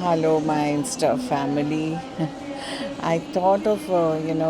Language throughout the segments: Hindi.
Hello, my Insta family. I thought of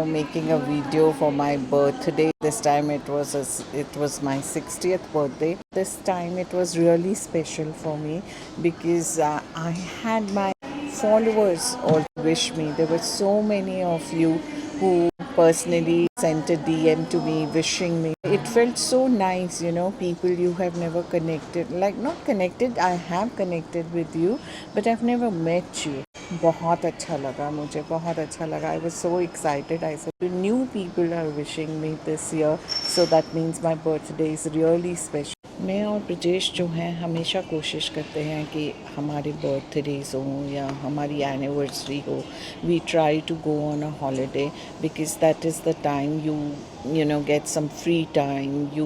making a video for my birthday. This time it was my 60th birthday. This time it was really special for me because I had my followers all wish me. There were so many of you who personally sent a DM to me wishing me. It felt so nice, people you have never connected, like not connected, I have connected with you, but I've never met you. बहुत अच्छा लगा मुझे बहुत अच्छा लगा I was so excited I so new people are wishing me this year so that means my birthday is really special मैं और ब्रजेश जो हैं हमेशा कोशिश करते हैं कि हमारे बर्थडेज हों या हमारी एनिवर्सरी हो we try to go on a holiday because that is the time you get some free time, you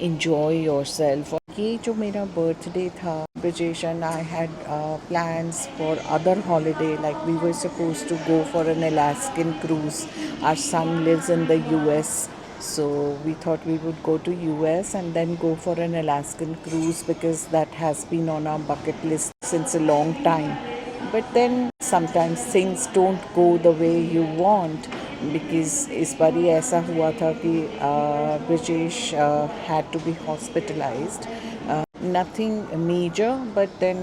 enjoy yourself. ये जो मेरा बर्थडे था Brijesh and I had plans for other holiday, like we were supposed to go for an Alaskan cruise. Our son lives in the US, so we thought we would go to US and then go for an Alaskan cruise because that has been on our bucket list since a long time. But then sometimes things don't go the way you want. Because इस बार ही ऐसा हुआ था कि Brijesh had to be hospitalized nothing major, but then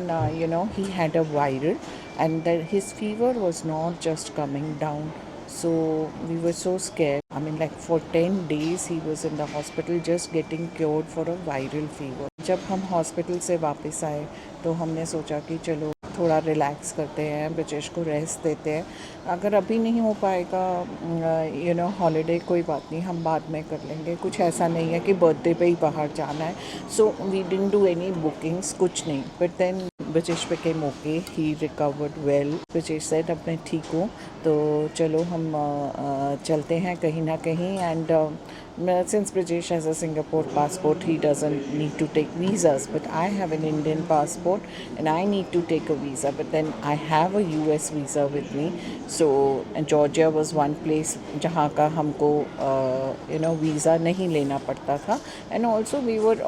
he had a viral, and that his fever was not just coming down. So we were so scared. I mean, like for 10 days he was in the hospital just getting cured for a viral fever. जब हम हॉस्पिटल से वापस आए तो हमने सोचा कि चलो थोड़ा रिलैक्स करते हैं, ब्रिजेश को रेस्ट देते हैं. अगर अभी नहीं हो पाएगा हॉलीडे, कोई बात नहीं, हम बाद में कर लेंगे. कुछ ऐसा नहीं है कि बर्थडे पे ही बाहर जाना है. So we didn't do any bookings, कुछ नहीं. But then Brijesh became okay, he recovered well. Brijesh said अब मैं ठीक हूँ तो चलो हम चलते हैं कहीं ना कहीं. And since Brijesh has a Singapore passport, he doesn't need to take visas. But I have an Indian passport and I need to take a visa. But then I have a US visa with me. So Georgia was one place जहाँ का हमको visa नहीं लेना पड़ता था. And also we were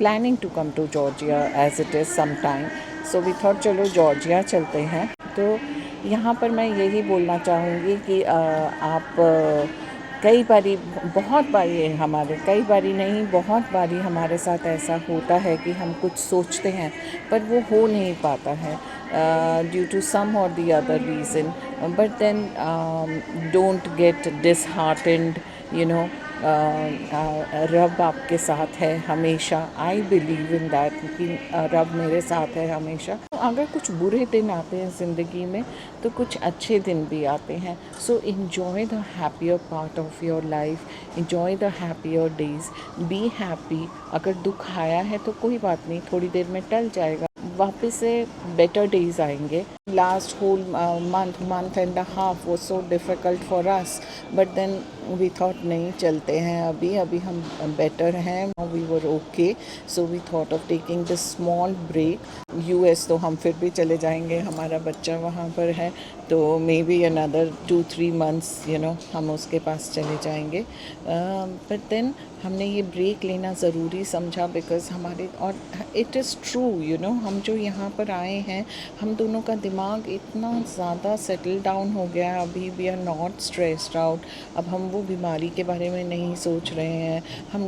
planning to come to Georgia as it is sometime. So we thought चलो जॉर्जिया चलते हैं. तो यहाँ पर मैं यही बोलना चाहूँगी कि आप कई बारी बहुत बारी हमारे कई बारी नहीं बहुत बारी हमारे साथ ऐसा होता है कि हम कुछ सोचते हैं पर वो हो नहीं पाता है ड्यू टू सम और the other reason. But then don't get disheartened. रब आपके साथ है हमेशा. आई बिलीव इन दैट कि रब मेरे साथ है हमेशा. अगर कुछ बुरे दिन आते हैं ज़िंदगी में तो कुछ अच्छे दिन भी आते हैं. सो enjoy the happier part of your life, enjoy the happier days, be happy. अगर दुख आया है तो कोई बात नहीं, थोड़ी देर में टल जाएगा, वापस से बेटर डेज आएंगे. Last whole month and a half वो so difficult for us, but then we thought नहीं चलते हैं, अभी हम बेटर हैं. We were okay, so we thought of taking this small break. US तो हम फिर भी चले जाएंगे, हमारा बच्चा वहाँ पर है तो मे बी अनदर 2-3 मंथ्स हम उसके पास चले जाएंगे. बट देन हमने ये ब्रेक लेना ज़रूरी समझा बिकॉज़ हमारे और इट इज़ ट्रू हम जो यहाँ पर आए हैं हम दोनों का दिमाग इतना ज़्यादा सेटल डाउन हो गया है. अभी we are not stressed out. अब हम वो बीमारी के बारे में नहीं सोच रहे हैं, हम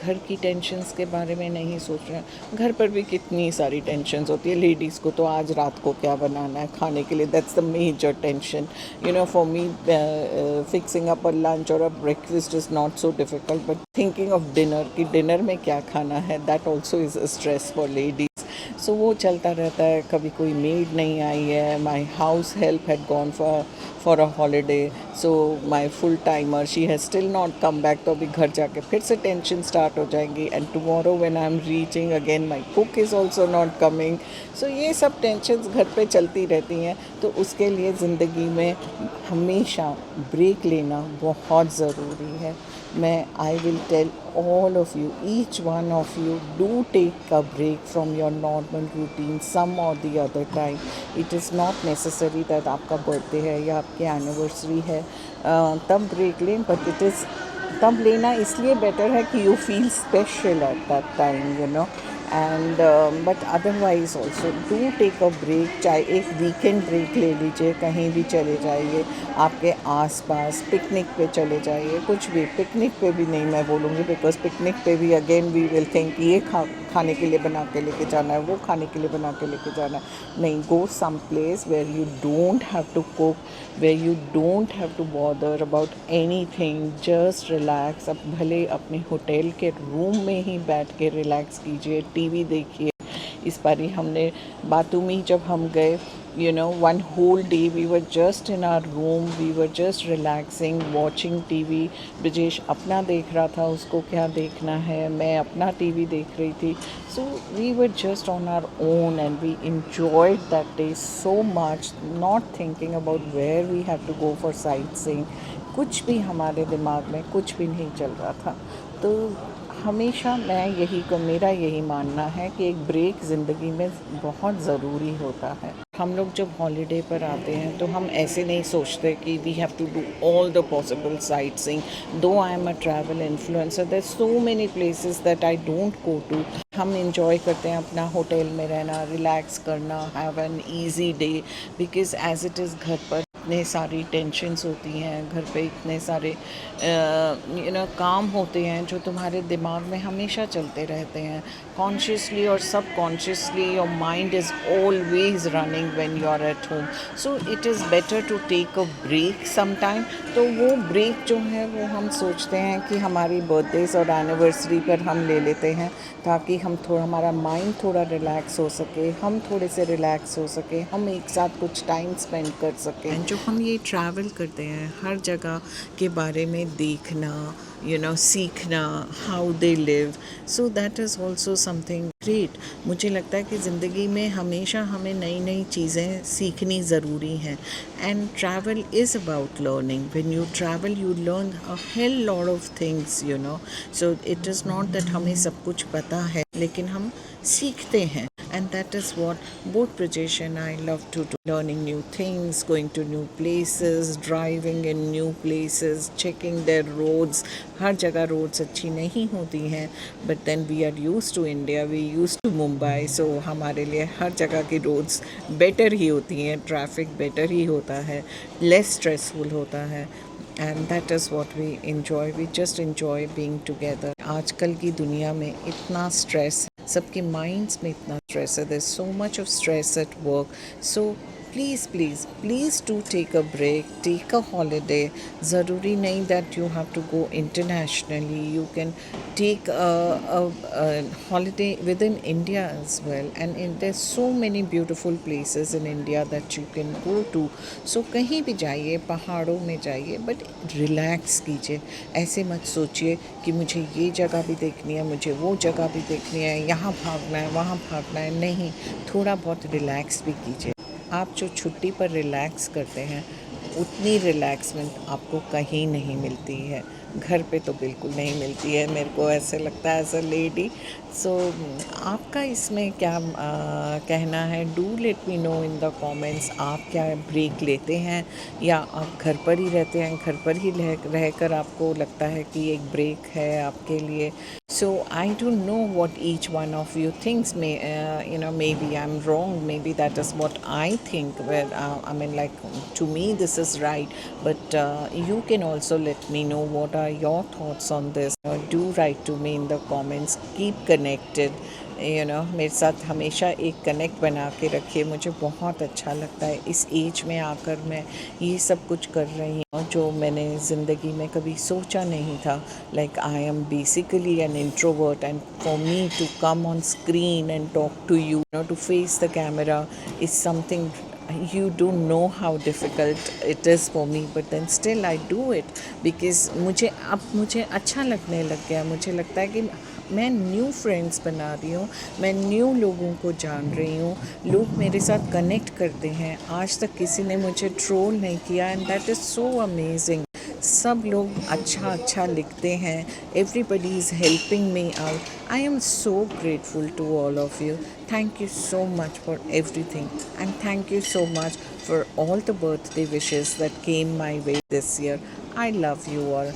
घर की टेंशन्स के बारे में नहीं सोच रहे हैं. घर पर भी कितनी सारी टेंशन्स होती है लेडीज़ को. तो आज रात को क्या बनाना है खाने के लिए, that's the major tension. For me fixing up a lunch और a breakfast is not so difficult, but thinking of dinner कि डिनर में क्या खाना है, that also is a stress for ladies. So वो चलता रहता है. कभी कोई मेड नहीं आई है, my house help had gone for a holiday, so my full timer she has still not come back. तो अभी घर जाके फिर से टेंशन स्टार्ट हो जाएंगी. And tomorrow when I am reaching again my cook is also not coming. So ये सब टेंशन्स घर पे चलती रहती हैं. तो उसके लिए ज़िंदगी में हमेशा ब्रेक लेना बहुत ज़रूरी है. I will tell all of you, each one of you, do take a break from your normal routine some or the other time. It is not necessary that आपका बर्थडे है या आपकी एनिवर्सरी है तब ब्रेक लें, बट इट इज़ तब लेना इसलिए बेटर है कि you feel special at that time. And but otherwise also do take a break, चाहे एक वीकेंड ब्रेक ले लीजिए, कहीं भी चले जाइए आपके आसपास, पिकनिक पे चले जाइए, कुछ भी। पिकनिक पे भी नहीं मैं बोलूँगी, बिकॉज पिकनिक पे भी अगेन वी विल थिंक ये खाने के लिए बना के लेके जाना है, वो खाने के लिए बना के लेके जाना है। नहीं, go some place where you don't have to cook, where you don't have to bother about anything, just relax. अब भले अपने होटल के रूम में ही बैठ के रिलैक्स कीजिए, टीवी देखिए। इस बारी हमने बातूमी जब हम गए, one whole day we were just in our room, we were just relaxing, watching TV. Brajesh अपना देख रहा था, उसको क्या देखना है, मैं अपना टीवी देख रही थी। So we were just on our own and we enjoyed that day so much, not thinking about where we have to go for sightseeing. कुछ भी हमारे दिमाग में कुछ भी नहीं चल रहा था। तो हमेशा मेरा यही मानना है कि एक ब्रेक ज़िंदगी में बहुत ज़रूरी होता है। हम लोग जब हॉलीडे पर आते हैं तो हम ऐसे नहीं सोचते कि we have to do all the possible sightseeing. Though I am a travel influencer, there so many places that I don't go to. हम इंजॉय करते हैं अपना होटल में रहना, रिलैक्स करना, have an easy day, because as it is घर पर इतने सारी टेंशन्स होती हैं, घर पे इतने सारे काम होते हैं जो तुम्हारे दिमाग में हमेशा चलते रहते हैं। कॉन्शियसली और subconsciously your mind is always running when you are at home. So it is better to take a break some time. तो वो ब्रेक जो है वो हम सोचते हैं कि हमारी बर्थडेज और एनिवर्सरी पर हम ले लेते हैं, ताकि हमारा माइंड थोड़ा रिलैक्स हो सके, हम थोड़े से रिलैक्स हो सके, हम एक साथ कुछ टाइम स्पेंड कर सकें। जो हम ये ट्रैवल करते हैं, हर जगह के बारे में देखना, सीखना, how they live, so that is also something great. मुझे लगता है कि ज़िंदगी में हमेशा हमें नई नई चीज़ें सीखनी ज़रूरी हैं। And travel is about learning. When you travel you learn a hell lot of things, so it is not that हमें सब कुछ पता है, लेकिन हम सीखते हैं। And that is what both Prajesh and I love to do. Learning new things, going to new places, driving in new places, checking their roads. हर जगह roads अच्छी नहीं होती हैं, but then we are used to India, we used to Mumbai, so हमारे लिए हर जगह की roads better ही होती हैं, traffic better ही होता है, less stressful होता है। And that is what we enjoy, we just enjoy being together. आजकल की दुनिया में इतना स्ट्रेस, सबके माइंड्स में इतना स्ट्रेस है, there so much of stress at work. So please please please do take a break, take a holiday. ज़रूरी नहीं that you have to go internationally, you can take a holiday within India as well, and there's so many beautiful places in India that you can go to. So कहीं भी जाइए, पहाड़ों में जाइए, बट रिलैक्स कीजिए। ऐसे मत सोचिए कि मुझे ये जगह भी देखनी है, मुझे वो जगह भी देखनी है, यहाँ भागना है, वहाँ भागना है। नहीं, थोड़ा बहुत रिलैक्स भी कीजिए। आप जो छुट्टी पर रिलैक्स करते हैं, उतनी रिलैक्समेंट आपको कहीं नहीं मिलती है, घर पे तो बिल्कुल नहीं मिलती है, मेरे को ऐसे लगता है एज अ लेडी। सो आपका इसमें क्या कहना है? Do let me know in the comments. आप क्या ब्रेक लेते हैं, या आप घर पर ही रहते हैं, घर पर ही रहकर आपको लगता है कि एक ब्रेक है आपके लिए? So I don't know what each one of you thinks. Maybe I'm wrong. Maybe that is what I think. I mean, like, to me this is right. But you can also let me know what are your thoughts on this. Do write to me in the comments. Keep connected. मेरे साथ हमेशा एक कनेक्ट बना के रखिए। मुझे बहुत अच्छा लगता है इस एज में आकर मैं ये सब कुछ कर रही हूँ जो मैंने ज़िंदगी में कभी सोचा नहीं था। Like I am basically an introvert, and for me to come on screen and talk to you, to face the camera is something you don't know how difficult it is for me, but then still I do it because मुझे अच्छा लगने लग गया। मुझे लगता है कि मैं न्यू फ्रेंड्स बना रही हूँ, मैं न्यू लोगों को जान रही हूँ, लोग मेरे साथ कनेक्ट करते हैं। आज तक किसी ने मुझे ट्रोल नहीं किया, and that is so amazing. सब लोग अच्छा लिखते हैं, everybody is helping me out. I am so grateful to all of you. Thank you so much for everything, and thank you so much for all the birthday wishes that came my way this year. I love you all.